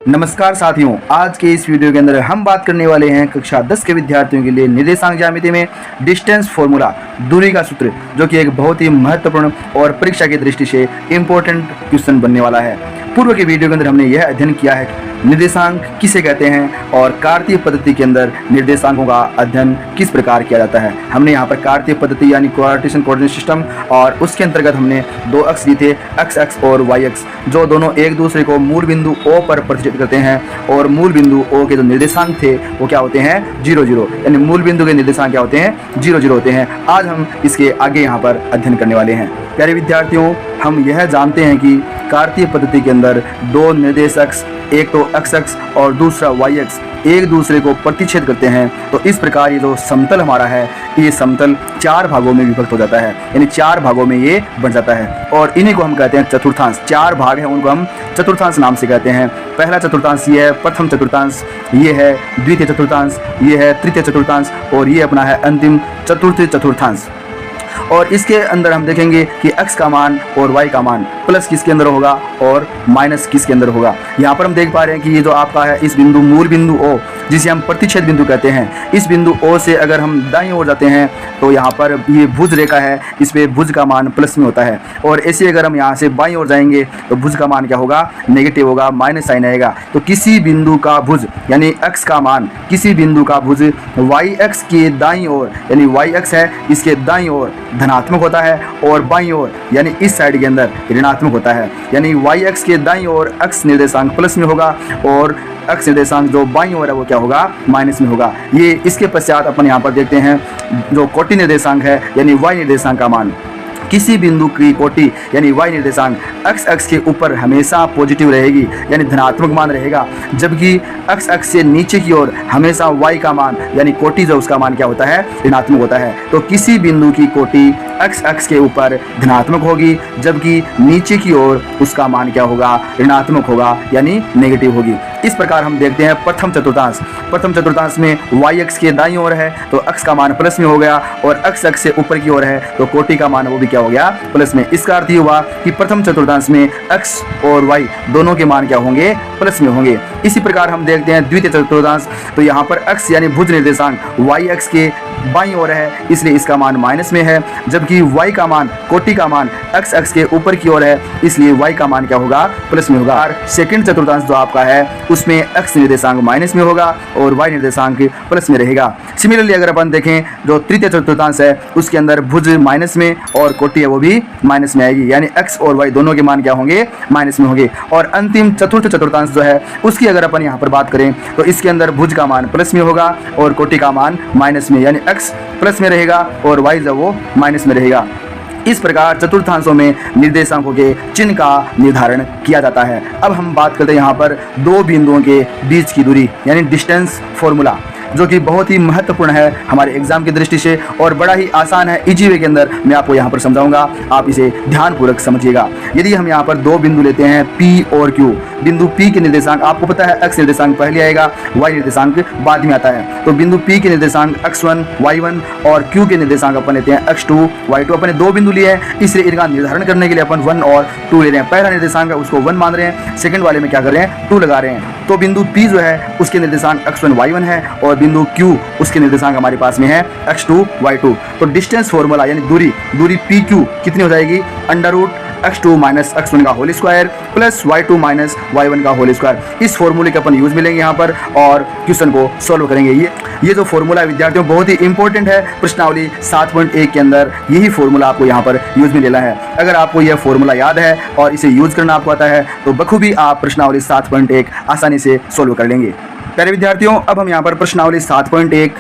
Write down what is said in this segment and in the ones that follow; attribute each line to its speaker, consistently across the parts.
Speaker 1: नमस्कार साथियों, आज के इस वीडियो के अंदर हम बात करने वाले हैं कक्षा 10 के विद्यार्थियों के लिए निर्देशांक ज्यामिति में डिस्टेंस फॉर्मूला, दूरी का सूत्र, जो कि एक बहुत ही महत्वपूर्ण और परीक्षा की दृष्टि से इम्पोर्टेंट क्वेश्चन बनने वाला है। पूर्व के वीडियो के अंदर हमने यह अध्ययन किया है निर्देशांक किसे कहते हैं और कार्तीय पद्धति के अंदर निर्देशांकों का अध्ययन किस प्रकार किया जाता है। हमने यहाँ पर कार्तीय पद्धति यानी कार्टेशियन कोऑर्डिनेट सिस्टम और उसके अंतर्गत हमने दो अक्ष लिए थे, एक्स अक्ष और वाई अक्ष, जो दोनों एक दूसरे को मूल बिंदु O पर प्रतिष्ठित करते हैं और मूल बिंदु O के जो निर्देशांक थे वो क्या होते हैं 0 0, यानी मूल बिंदु के निर्देशांक क्या होते हैं 0 0 होते हैं। आज हम इसके आगे यहाँ पर अध्ययन करने वाले हैं। प्यारे विद्यार्थियों, हम यह जानते हैं कि कार्तीय पद्धति के अंदर दो निर्देश अक्ष, एक तो एक्स अक्ष और दूसरा वाई अक्ष, एक दूसरे को प्रतिच्छेद करते हैं। तो इस प्रकार ये जो समतल हमारा है, ये समतल 4 भागों में विभक्त हो जाता है, यानी 4 भागों में ये बन जाता है और इन्हीं को हम कहते हैं चतुर्थांश। 4 भाग हैं, उनको हम चतुर्थांश नाम से कहते हैं। पहला चतुर्थांश ये है प्रथम चतुर्थांश, ये है द्वितीय चतुर्थांश, ये है तृतीय चतुर्थांश और ये अपना है अंतिम चतुर्थ चतुर्थांश। और इसके अंदर हम देखेंगे कि x का मान और y का मान प्लस किसके अंदर होगा और माइनस किसके अंदर होगा। यहाँ पर हम देख पा रहे हैं कि ये जो आपका है इस बिंदु मूल बिंदु O, जिसे हम प्रतिच्छेद बिंदु कहते हैं, इस बिंदु O से अगर हम दाईं ओर जाते हैं तो यहाँ पर ये भुज रेखा है, इस पे भुज का मान प्लस में होता है। और ऐसे अगर हम यहाँ से बाईं ओर जाएंगे तो भुज का मान क्या होगा, नेगेटिव होगा, माइनस साइन आएगा। तो किसी बिंदु का भुज यानी x का मान, किसी बिंदु का भुज y अक्ष के दाईं ओर यानी y अक्ष है इसके दाईं ओर धनात्मक होता है और बाईं ओर यानी इस साइड के अंदर ऋणात्मक होता है। यानी y अक्ष के दाईं ओर x निर्देशांक प्लस में होगा और x निर्देशांक जो बाईं ओर है वो क्या होगा, माइनस में होगा। ये इसके पश्चात अपन यहाँ पर देखते हैं जो कोटि निर्देशांक है यानी y निर्देशांक का मान। किसी बिंदु की कोटि यानी y निर्देशांक x अक्ष के ऊपर हमेशा पॉजिटिव रहेगी यानी धनात्मक मान रहेगा, जबकि x अक्ष से नीचे की ओर हमेशा y का मान यानी कोटि जो उसका मान क्या होता है, ऋणात्मक होता है। तो किसी बिंदु की कोटि x अक्ष के ऊपर धनात्मक होगी, जबकि नीचे की ओर उसका मान क्या होगा, ऋणात्मक होगा यानी नेगेटिव होगी। इस प्रकार हम देखते हैं प्रथम चतुर्थांश। प्रथम चतुर्थांश में y अक्ष के दाईं ओर है तो x का मान प्लस में हो गया और x अक्ष से ऊपर की ओर है तो कोटि का मान वो भी क्या हो गया, प्लस में। इसका अर्थ ये हुआ कि प्रथम चतुर्थांश में x और y दोनों के मान क्या होंगे, प्लस में होंगे। इसी प्रकार हम देखते हैं द्वितीय चतुर्थांश, तो यहाँ पर x यानी भुज निर्देशांक y अक्ष के बाईं ओर है इसलिए इसका मान माइनस में है, जबकि y का मान, कोटि का मान x अक्ष के ऊपर की ओर है इसलिए y का मान क्या होगा, प्लस में होगा। और सेकंड चतुर्थांश जो आपका है उसमें x निर्देशांक माइनस में होगा और y निर्देशांक प्लस में रहेगा। सिमिलरली अगर अपन देखें जो तृतीय चतुर्थांश है उसके अंदर भुज माइनस में और कोटि है वो भी माइनस में आएगी, यानी x और y दोनों के मान क्या होंगे, माइनस में होंगे। और अंतिम चतुर्थ चतुर्थांश जो है उसकी अगर अपन यहाँ पर बात करें तो इसके अंदर भुज का मान प्लस में होगा और कोटि का मान माइनस में, यानी x प्लस में रहेगा और y जो वो माइनस में रहेगा। इस प्रकार चतुर्थांशों में निर्देशांकों के चिन्ह का निर्धारण किया जाता है। अब हम बात करते हैं यहाँ पर दो बिंदुओं के बीच की दूरी यानी डिस्टेंस फॉर्मूला, जो कि बहुत ही महत्वपूर्ण है हमारे एग्जाम की दृष्टि से और बड़ा ही आसान है। इजी वे के अंदर मैं आपको यहाँ पर समझाऊंगा, आप इसे ध्यानपूर्वक समझिएगा। यदि हम यहाँ पर दो बिंदु लेते हैं P और Q, बिंदु P के निर्देशांक आपको पता है x निर्देशांक पहले आएगा, y निर्देशांक बाद में आता है। तो बिंदु P के निर्देशांक x1 y1 और Q के निर्देशांक अपन लेते हैं x2 y2। अपने दो बिंदु लिए हैं इसलिए इनका निर्धारण करने के लिए अपन 1 और 2 ले रहे हैं। पहला निर्देशांक है उसको 1 मान रहे हैं, सेकंड वाले में क्या कर रहे हैं, 2 लगा रहे हैं। तो बिंदु P जो है उसके निर्देशांक x1 y1 है और बिंदु Q उसके निर्देशांक हमारे पास में है x2 y2। तो डिस्टेंस फॉर्मूला यानी दूरी PQ कितनी हो जाएगी, √x2 माइनस x1 का whole square plus y2 minus y1 का होल स्क्वायर। इस फॉर्मूले के अपन यूज मिलेंगे यहाँ पर और क्वेश्चन को सॉल्व करेंगे। ये जो फॉर्मूला है विद्यार्थियों बहुत ही इंपॉर्टेंट है, प्रश्नावली 7.1 के अंदर यही फॉर्मूला आपको यहाँ पर यूज में लेना है। अगर आपको यह फॉर्मूला याद है और इसे यूज करना आपको आता है तो बखूबी आप प्रश्नावली 7.1 आसानी से सॉल्व कर लेंगे। प्यारे विद्यार्थियों, अब हम यहाँ पर प्रश्नावली 7.1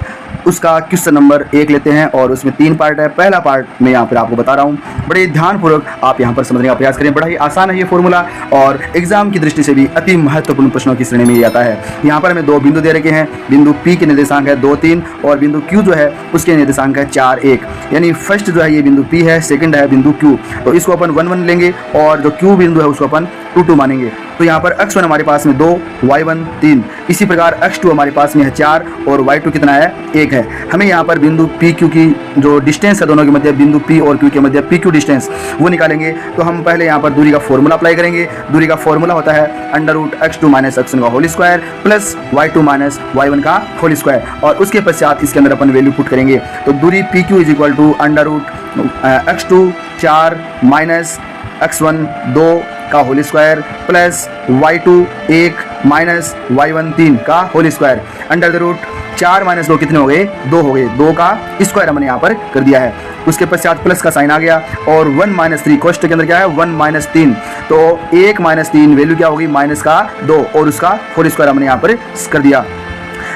Speaker 1: उसका क्वेश्चन नंबर 1 लेते हैं और उसमें 3 पार्ट है। पहला पार्ट मैं यहाँ पर आपको बता रहा हूँ, बड़े ध्यानपूर्वक आप यहाँ पर समझने का प्रयास करें। बड़ा ही आसान है ये फॉर्मूला और एग्जाम की दृष्टि से भी अति महत्वपूर्ण प्रश्नों की श्रेणी में ये आता है। यहाँ पर हमें दो बिंदु दे रखे हैं, बिंदु P के निर्देशांक है 2 3 और बिंदु Q जो है उसके निर्देशांक है 4 1, यानी फर्स्ट जो है ये बिंदु P है, सेकंड है बिंदु Q। तो इसको अपन 1 1 लेंगे और जो Q बिंदु है उसको अपन 2 2 मानेंगे। तो यहाँ पर x1 हमारे पास में 2, y1 3, इसी प्रकार x2 हमारे पास में है 4 और y2 कितना है 1 है। हमें यहाँ पर बिंदु पी क्यू की जो डिस्टेंस है दोनों के मध्य, बिंदु पी और क्यू के मध्य पी क्यू डिस्टेंस वो निकालेंगे। तो हम पहले यहाँ पर दूरी का फॉर्मूला अप्लाई करेंगे। दूरी का फॉर्मूला होता है √x2 - x1 का whole square plus y2 - y1 का होल स्क्वायर, और उसके पश्चात इसके अंदर अपन वैल्यू पुट करेंगे। तो दूरी P Q is equal to √x2 4 minus x1 2 का whole square plus y2 1 minus y1 3 का whole square, under the root 4 - 2 कितने हो गए, 2 हो गए, 2 का स्क्वायर हमने यहाँ पर कर दिया है। उसके पश्चात प्लस का साइन आ गया, और 1 - 3 कोष्टक के अंदर क्या है 1 - 3, तो 1 - 3 वैल्यू क्या होगी माइनस का 2, और उसका होल स्क्वायर हमने यहाँ पर कर दिया।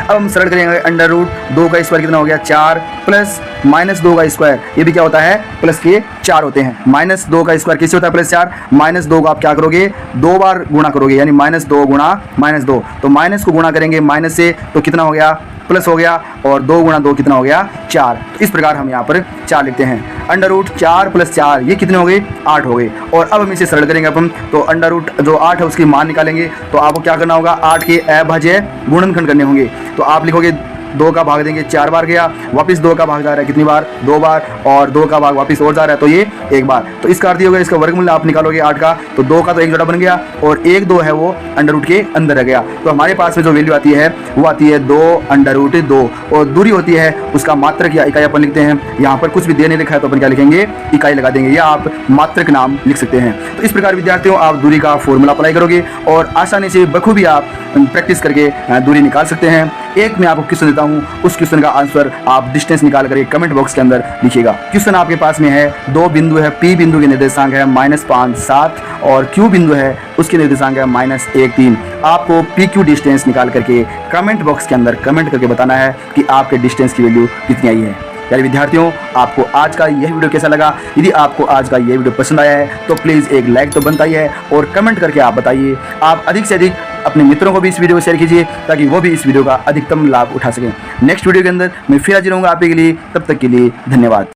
Speaker 1: अब हम सरल करेंगे, अंडर रूट 2 का स्क्वायर कितना हो गया 4 प्लस -2 का स्क्वायर, ये भी क्या होता है प्लस के 4 होते हैं। -2 का स्क्वायर किससे होता है +4, -2 का आप क्या करोगे 2 बार गुणा करोगे, यानी -2 गुणा -2, तो माइनस को गुणा करेंगे माइनस से तो कितना हो गया प्लस हो गया, और 2 गुणा 2 कितना हो गया 4। तो इस प्रकार हम यहाँ पर 4 लिखते हैं। अंडर रूट 4 + 4 ये कितने हो गए 8 हो गए। और अब हम इसे सरल करेंगे अपन, तो अंडर रूट जो 8 है उसकी मान निकालेंगे। तो आपको क्या करना होगा 8 के अभाज्य गुणनखंड करने होंगे। तो आप लिखोगे 2 का भाग देंगे 4 बार गया, वापस 2 का भाग जा रहा है कितनी बार 2 बार, और 2 का भाग वापस और जा रहा है तो ये 1 बार। तो इसका अर्थ ये होगा इसका वर्गमूल आप निकालोगे 8 का, तो 2 का तो 1 जोड़ा बन गया, और 1 2 है वो अंडर रूट के अंदर रह गया। तो हमारे पास में जो वैल्यू आती है वो आती है 2 अंडर रूट 2, और दूरी होती है उसका मात्रक या इकाई अपन लिखते हैं। यहाँ पर कुछ भी दे नहीं लिखा है तो अपन क्या लिखेंगे इकाई लगा देंगे, या आप मात्रक नाम लिख सकते हैं। तो इस प्रकार विद्यार्थियों आप दूरी का फॉर्मूला अप्लाई करोगे और आसानी से बखूबी आप प्रैक्टिस करके दूरी निकाल सकते हैं। एक मैं आपको क्वेश्चन देता हूँ, उस क्वेश्चन का आंसर आप डिस्टेंस निकाल कर कमेंट बॉक्स के अंदर लिखिएगा। क्वेश्चन आपके पास में है, 2 बिंदु है, P बिंदु के निर्देशांक है -5 7, और Q बिंदु है उसके निर्देशांक है -1 3। आपको PQ डिस्टेंस निकाल करके कमेंट बॉक्स के अंदर कमेंट करके बताना है कि आपके डिस्टेंस की वैल्यू कितनी आई है। यानी विद्यार्थियों आपको आज का यह वीडियो कैसा लगा? यदि आपको आज का यह वीडियो पसंद आया है तो प्लीज़ एक लाइक तो बनता ही है, और कमेंट करके आप बताइए। आप अधिक से अधिक अपने मित्रों को भी इस वीडियो को शेयर कीजिए ताकि वो भी इस वीडियो का अधिकतम लाभ उठा सकें। नेक्स्ट वीडियो के अंदर मैं फिर हाजिर रहूँगा आपके लिए, तब तक के लिए धन्यवाद।